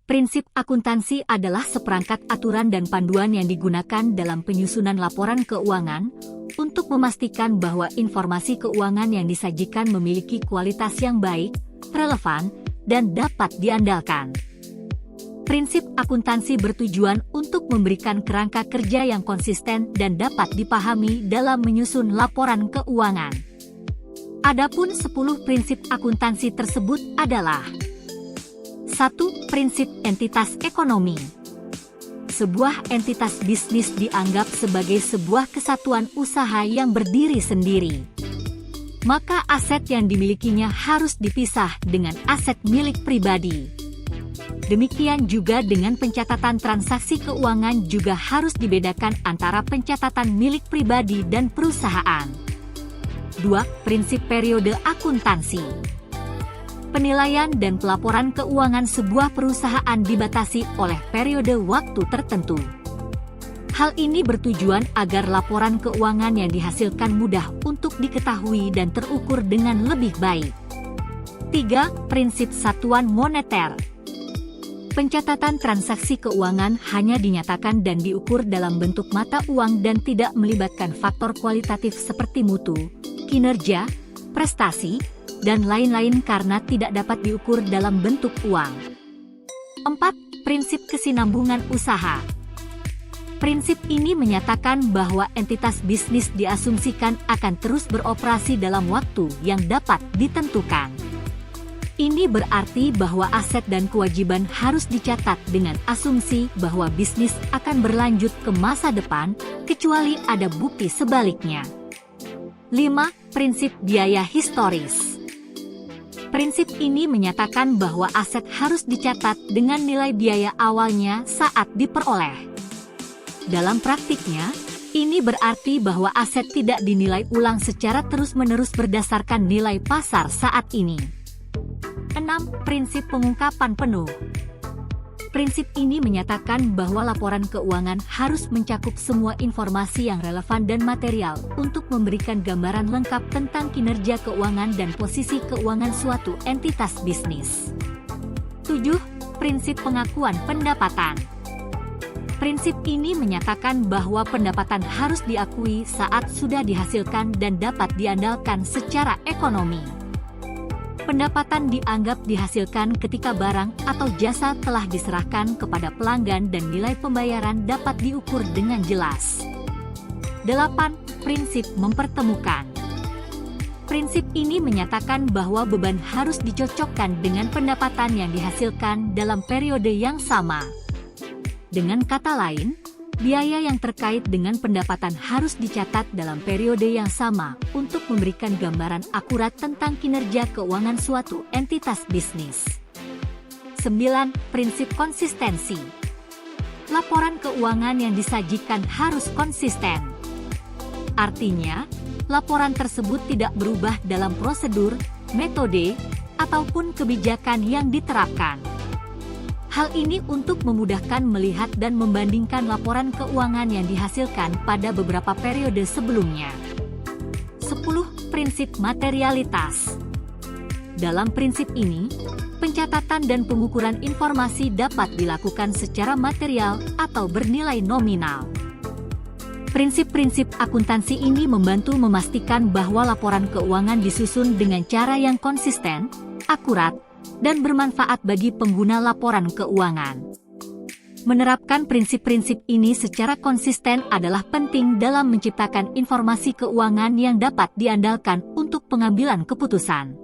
Prinsip akuntansi adalah seperangkat aturan dan panduan yang digunakan dalam penyusunan laporan keuangan untuk memastikan bahwa informasi keuangan yang disajikan memiliki kualitas yang baik, relevan, dan dapat diandalkan. Prinsip akuntansi bertujuan untuk memberikan kerangka kerja yang konsisten dan dapat dipahami dalam menyusun laporan keuangan. Adapun 10 prinsip akuntansi tersebut adalah: 1. Prinsip entitas ekonomi. Sebuah entitas bisnis dianggap sebagai sebuah kesatuan usaha yang berdiri sendiri. Maka aset yang dimilikinya harus dipisah dengan aset milik pribadi. Demikian juga dengan pencatatan transaksi keuangan juga harus dibedakan antara pencatatan milik pribadi dan perusahaan. 2. Prinsip periode akuntansi. Penilaian dan pelaporan keuangan sebuah perusahaan dibatasi oleh periode waktu tertentu. Hal ini bertujuan agar laporan keuangan yang dihasilkan mudah untuk diketahui dan terukur dengan lebih baik. 3. Prinsip satuan moneter. Pencatatan transaksi keuangan hanya dinyatakan dan diukur dalam bentuk mata uang dan tidak melibatkan faktor kualitatif seperti mutu, kinerja, prestasi, dan lain-lain karena tidak dapat diukur dalam bentuk uang. 4. Prinsip kesinambungan usaha. Prinsip ini menyatakan bahwa entitas bisnis diasumsikan akan terus beroperasi dalam waktu yang dapat ditentukan. Ini berarti bahwa aset dan kewajiban harus dicatat dengan asumsi bahwa bisnis akan berlanjut ke masa depan, kecuali ada bukti sebaliknya. 5. Prinsip biaya historis. Prinsip ini menyatakan bahwa aset harus dicatat dengan nilai biaya awalnya saat diperoleh. Dalam praktiknya, ini berarti bahwa aset tidak dinilai ulang secara terus-menerus berdasarkan nilai pasar saat ini. 6. Prinsip pengungkapan penuh. Prinsip ini menyatakan bahwa laporan keuangan harus mencakup semua informasi yang relevan dan material untuk memberikan gambaran lengkap tentang kinerja keuangan dan posisi keuangan suatu entitas bisnis. 7. Prinsip pengakuan pendapatan. Prinsip ini menyatakan bahwa pendapatan harus diakui saat sudah dihasilkan dan dapat diandalkan secara ekonomi. Pendapatan dianggap dihasilkan ketika barang atau jasa telah diserahkan kepada pelanggan dan nilai pembayaran dapat diukur dengan jelas. 8. Prinsip mempertemukan. Prinsip ini menyatakan bahwa beban harus dicocokkan dengan pendapatan yang dihasilkan dalam periode yang sama. Dengan kata lain, biaya yang terkait dengan pendapatan harus dicatat dalam periode yang sama untuk memberikan gambaran akurat tentang kinerja keuangan suatu entitas bisnis. 9. Prinsip konsistensi. Laporan keuangan yang disajikan harus konsisten. Artinya, laporan tersebut tidak berubah dalam prosedur, metode, ataupun kebijakan yang diterapkan. Hal ini untuk memudahkan melihat dan membandingkan laporan keuangan yang dihasilkan pada beberapa periode sebelumnya. 10. Prinsip materialitas. Dalam prinsip ini, pencatatan dan pengukuran informasi dapat dilakukan secara material atau bernilai nominal. Prinsip-prinsip akuntansi ini membantu memastikan bahwa laporan keuangan disusun dengan cara yang konsisten, akurat, dan bermanfaat bagi pengguna laporan keuangan. Menerapkan prinsip-prinsip ini secara konsisten adalah penting dalam menciptakan informasi keuangan yang dapat diandalkan untuk pengambilan keputusan.